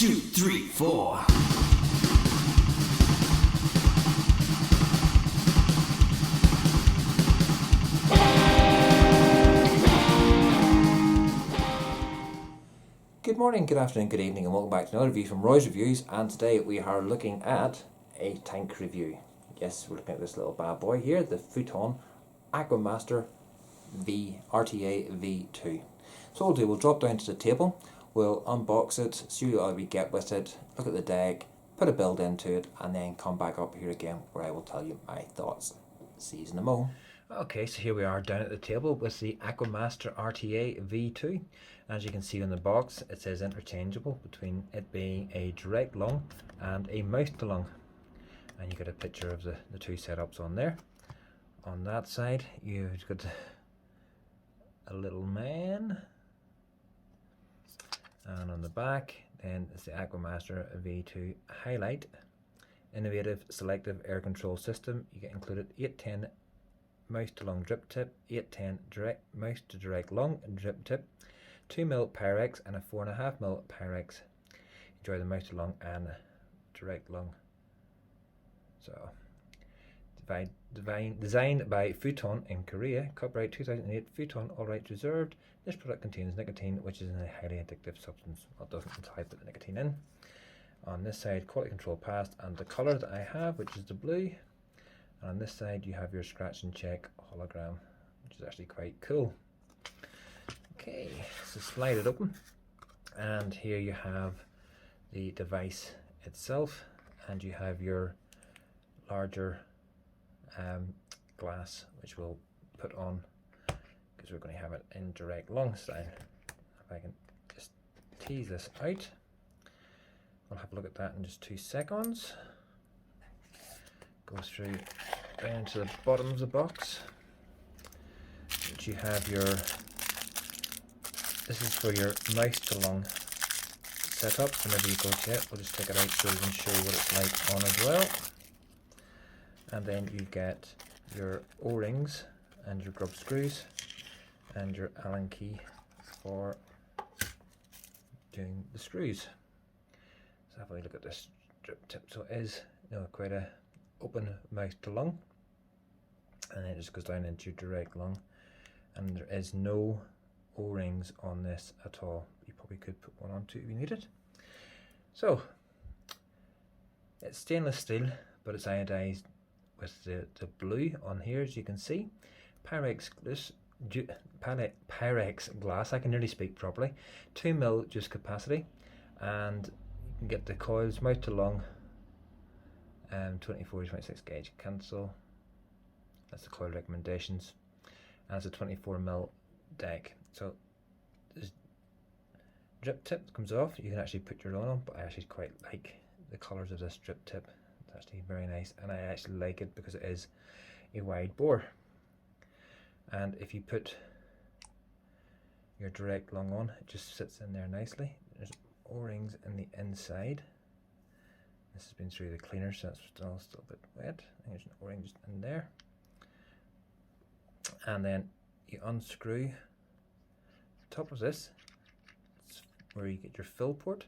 2, 3, 4. Good morning, good afternoon, good evening, and welcome back to another review from Roy's Reviews. And today we are looking at a tank review. Yes, we're looking at this little bad boy here, the Futon Aqua Master V RTA V2. So what we'll do, we'll drop down to the table, we'll unbox it, see what we get with it, look at the deck, put a build into it, and then come back up here again where I will tell you my thoughts. See you in a mo. Okay, so here we are down at the table with the Aqua Master RTA V2. As you can see on the box, it says interchangeable between it being a direct lung and a mouth to lung. And you get a picture of the two setups on there. On that side, you've got a little man. And on the back, then it's the Aqua Master V2 Highlight. Innovative selective air control system. You get included 810 mouth to lung drip tip, 810 direct mouth to direct lung drip tip, 2mm Pyrex and a 4.5mm Pyrex. Enjoy the mouth to lung and direct lung. So, designed by Futon in Korea, copyright 2008, Futon, all rights reserved. This product contains nicotine, which is a highly addictive substance. Well, it doesn't until I put the nicotine in. On this side, quality control passed, and the colour that I have, which is the blue. And on this side, you have your scratch and check hologram, which is actually quite cool. Okay, so slide it open, and here you have the device itself, and you have your larger glass, which we'll put on because we're going to have it in direct lung style. If I can just tease this out, we'll have a look at that in just 2 seconds. Go through down to the bottom of the box, which you have your, this is for your mouth to lung setup. Whenever you go to it, we'll just take it out so we can show you what it's like on as well. And then you get your O-rings and your grub screws and your Allen key for doing the screws. So have a look at this drip tip. So it is, quite a open mouth to lung, and then it just goes down into your direct lung, and there is no O-rings on this at all. You probably could put one on too if you needed. So it's stainless steel, but it's iodized with the blue on here, as you can see. Pyrex glass, I can nearly speak properly. 2mm juice capacity, and you can get the coils mouth to lung, 24 to 26 gauge cancel. That's the coil recommendations, and it's a 24mm deck. So this drip tip comes off. You can actually put your own on, but I actually quite like the colours of this drip tip. It's actually very nice, and I actually like it because it is a wide bore. And if you put your direct lung on, it just sits in there nicely. There's O-rings in the inside. This has been through the cleaner, so it's still a bit wet. There's an O-ring just in there. And then you unscrew the top of this. It's where you get your fill port.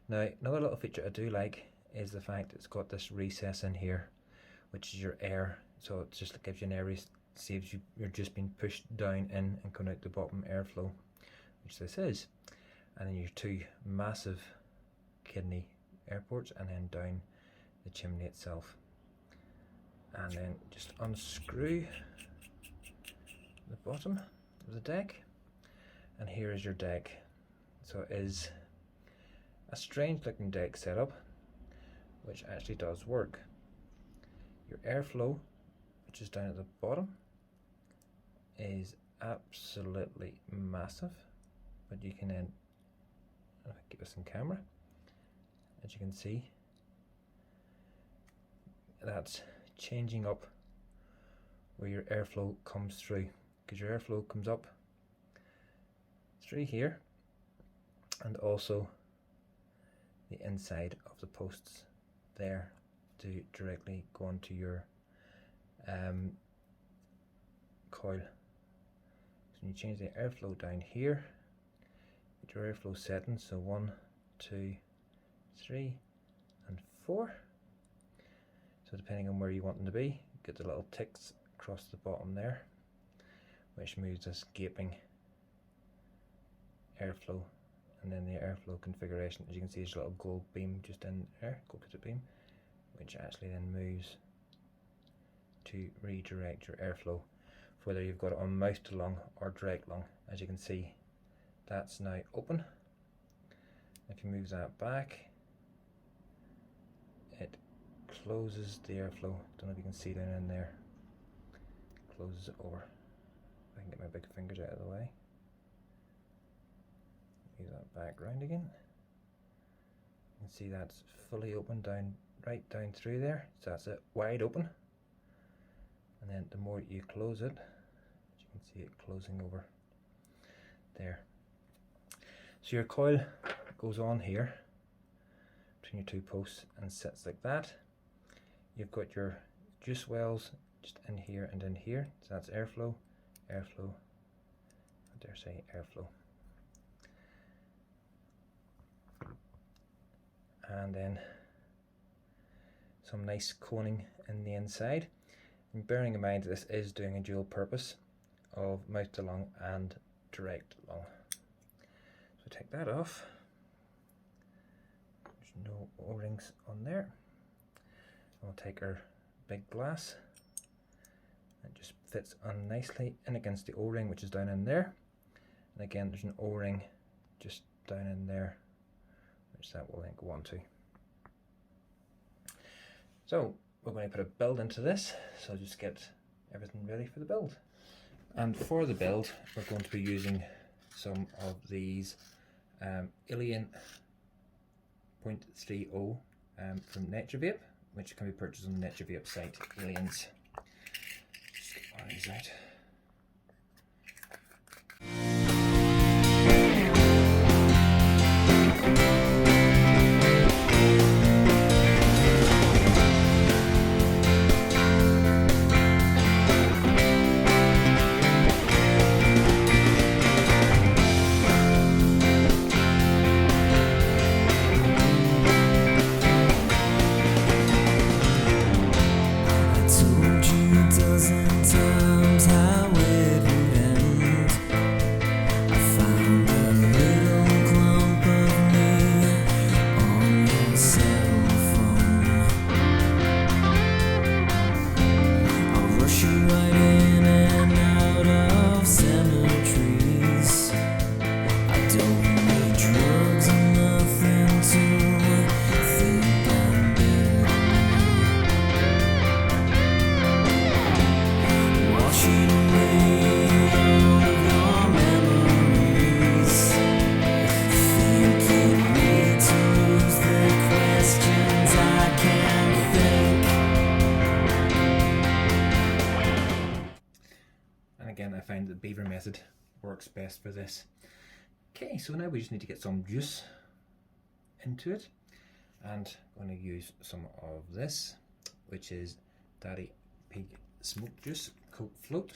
Now, another little feature I do like is the fact it's got this recess in here, which is your air. So it just gives you an air, saves you're just being pushed down in and coming out the bottom airflow, which this is. And then your two massive kidney airports, and then down the chimney itself. And then just unscrew the bottom of the deck, and here is your deck. So it is a strange looking deck setup, which actually does work. Your airflow, which is down at the bottom, is absolutely massive, but you can then, I'll keep this in camera. As you can see, that's changing up where your airflow comes through, because your airflow comes up through here, and also the inside of the posts there to directly go onto your coil. So when you change the airflow down here, get your airflow settings, so 1, 2, 3 and 4. So depending on where you want them to be, get the little ticks across the bottom there, which moves this gaping airflow. And then the airflow configuration, as you can see, there's a little gold beam just in there, gold coated beam, which actually then moves to redirect your airflow, whether you've got it on mouse to lung or direct lung. As you can see, that's now open. If you move that back, it closes the airflow. Don't know if you can see down in there. Closes it over. I can get my big fingers out of the way. Move that back round again. You can see that's fully open down, right down through there. So that's it, wide open. And then the more you close it, you can see it closing over there. So your coil goes on here between your two posts and sits like that. You've got your juice wells just in here and in here. So that's airflow, airflow, I dare say airflow. And then some nice coning in the inside. And bearing in mind that this is doing a dual purpose of mouth to lung and direct lung. So take that off. There's no O-rings on there. We'll take our big glass. It just fits on nicely in against the O-ring, which is down in there. And again, there's an O-ring just down in there, which that will then go on to. So we're going to put a build into this, so I'll just get everything ready for the build. And for the build, we're going to be using some of these Alien 0.30 from Nature Vape, which can be purchased on the Nature Vape site, Aliens. Just get one of these out. I find the beaver method works best for this. Okay, so now we just need to get some juice into it, and I'm going to use some of this, which is Daddy Pig Smoke Juice Coke Float.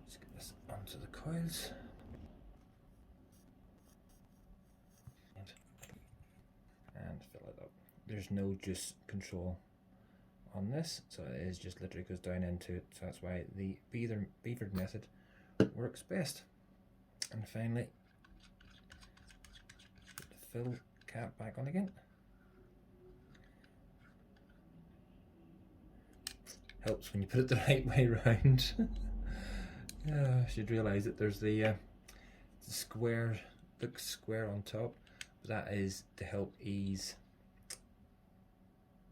Let's get this onto the coils. And fill it up. There's no juice control on this, so it is just literally goes down into it, so that's why the beavered method works best. And finally, put the fill cap back on again. Helps when you put it the right way round. I should realise that there's the square, looks square on top, but that is to help ease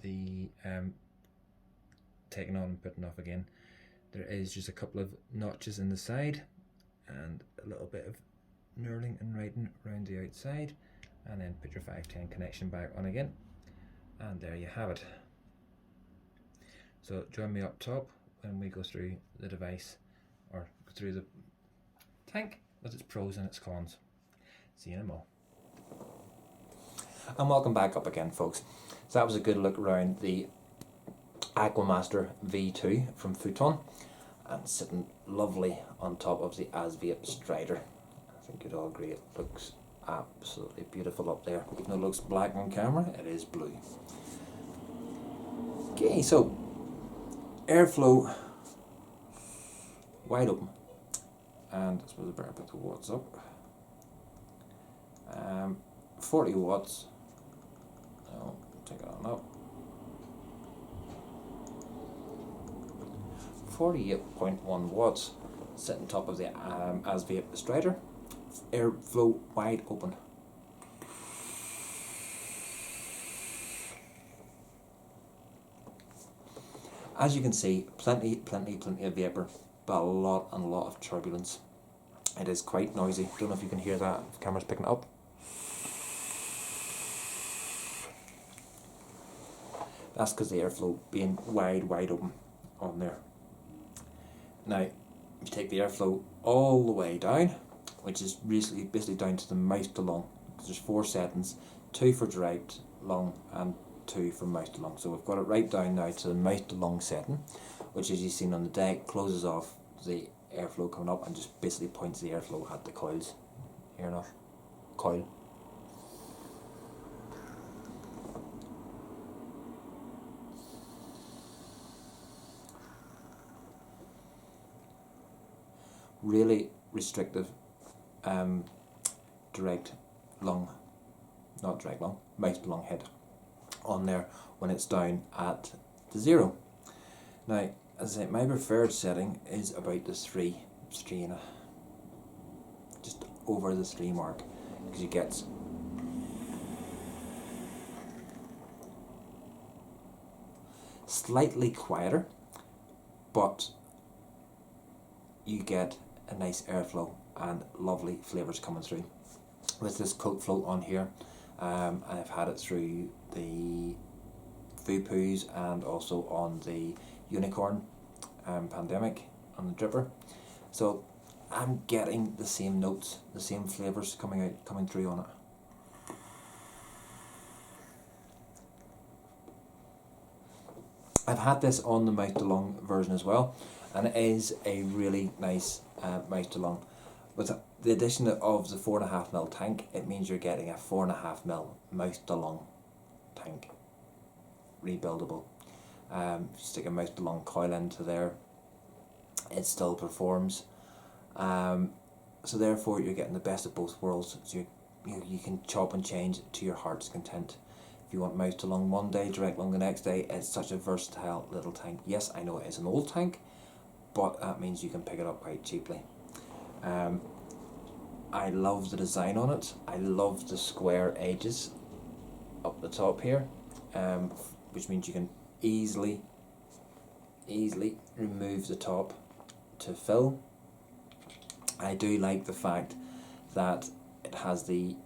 the taking on and putting off again. There is just a couple of notches in the side and a little bit of knurling and riding around the outside, and then put your 510 connection back on again, and there you have it. So join me up top when we go through the device, or go through the tank with its pros and its cons. See you in a mo. And welcome back up again, folks. So that was a good look around the Aqua V2 from Futon, and sitting lovely on top of the Vape Strider. I think you'd all agree it looks Absolutely beautiful up there. Even though it looks black on camera, it is blue. Okay, so airflow wide open, and I suppose I better put the watts up. 40 watts. I'll take it on up. 48.1 watts. Sit on top of the Vape Strider. Airflow wide open. As you can see, plenty of vapor, but a lot of turbulence. It is quite noisy. Don't know if you can hear that. If the camera's picking it up. That's because the airflow being wide open on there. Now, you take the airflow all the way down, which is basically down to the mouth to lung, because there's 4 settings, 2 for direct lung and 2 for mouth to lung. So we've got it right down now to the mouth to lung setting, which, as you've seen on the deck, closes off the airflow coming up and just basically points the airflow at the coils. Here enough. Coil. Really restrictive direct lung, not direct lung, mouth to lung head on there when it's down at the 0. Now, as I say, my preferred setting is about the 3 and just over the 3 mark, because you get slightly quieter, but you get a nice airflow and lovely flavours coming through. With this coat float on here, I've had it through the Fupoos and also on the Unicorn Pandemic on the dripper. So I'm getting the same notes, the same flavours coming through on it. I've had this on the mouth to lung version as well, and it is a really nice mouth to lung. With the addition of the 4.5mm tank, it means you're getting a 4.5mm mouth to lung tank, rebuildable. If you stick a mouth to lung coil into there, it still performs. So therefore, you're getting the best of both worlds. So you can chop and change to your heart's content. If you want mouth to lung one day, direct lung the next day, it's such a versatile little tank. Yes, I know it is an old tank, but that means you can pick it up quite cheaply. I love the design on it. I love the square edges up the top here, which means you can easily remove the top to fill. I do like the fact that it has the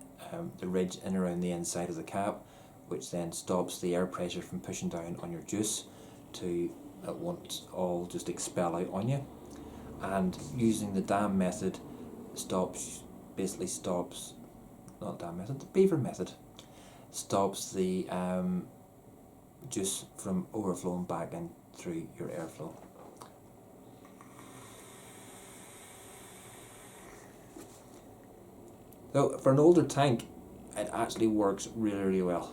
ridge in around the inside of the cap, which then stops the air pressure from pushing down on your juice to it won't all just expel out on you. And using the dam method the beaver method stops the juice from overflowing back in through your airflow. So for an older tank, it actually works really well,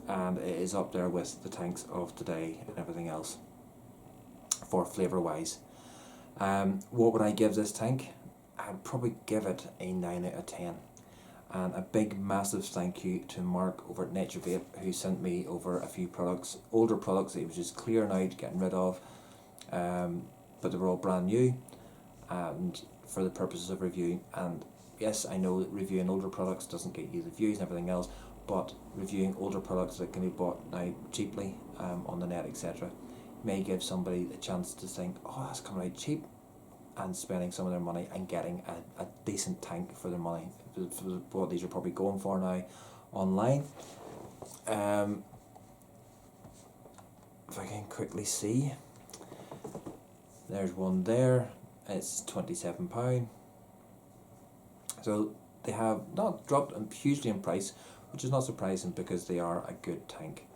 and it is up there with the tanks of today and everything else for flavour wise. What would I give this tank? I'd probably give it a 9 out of 10. And a big massive thank you to Mark over at Nature Vape, who sent me over a few products, older products that he was just clearing out, getting rid of, but they were all brand new, and for the purposes of reviewing. And yes, I know that reviewing older products doesn't get you the views and everything else, but reviewing older products that can be bought now cheaply on the net, etc., may give somebody a chance to think, oh, that's coming out cheap, and spending some of their money and getting a decent tank for their money, for what these are probably going for now online. If I can quickly see, there's one there, it's £27. So they have not dropped hugely in price, which is not surprising because they are a good tank.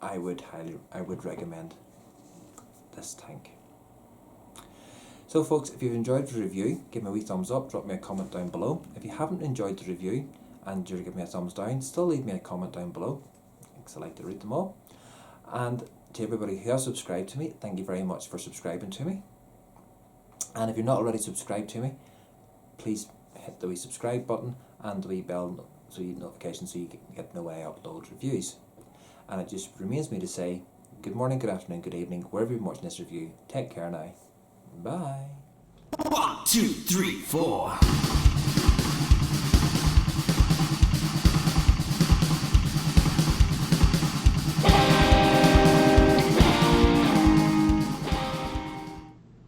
I would recommend this tank. So folks, if you've enjoyed the review, give me a wee thumbs up, drop me a comment down below. If you haven't enjoyed the review and you're giving me a thumbs down, still leave me a comment down below, because I like to read them all. And to everybody who has subscribed to me, thank you very much for subscribing to me. And if you're not already subscribed to me, please hit the wee subscribe button and the wee bell so you get notifications so you get to know when I upload reviews. And it just remains me to say good morning, good afternoon, good evening, wherever you're watching this review. Take care now. Bye. 1, 2, 3, 4.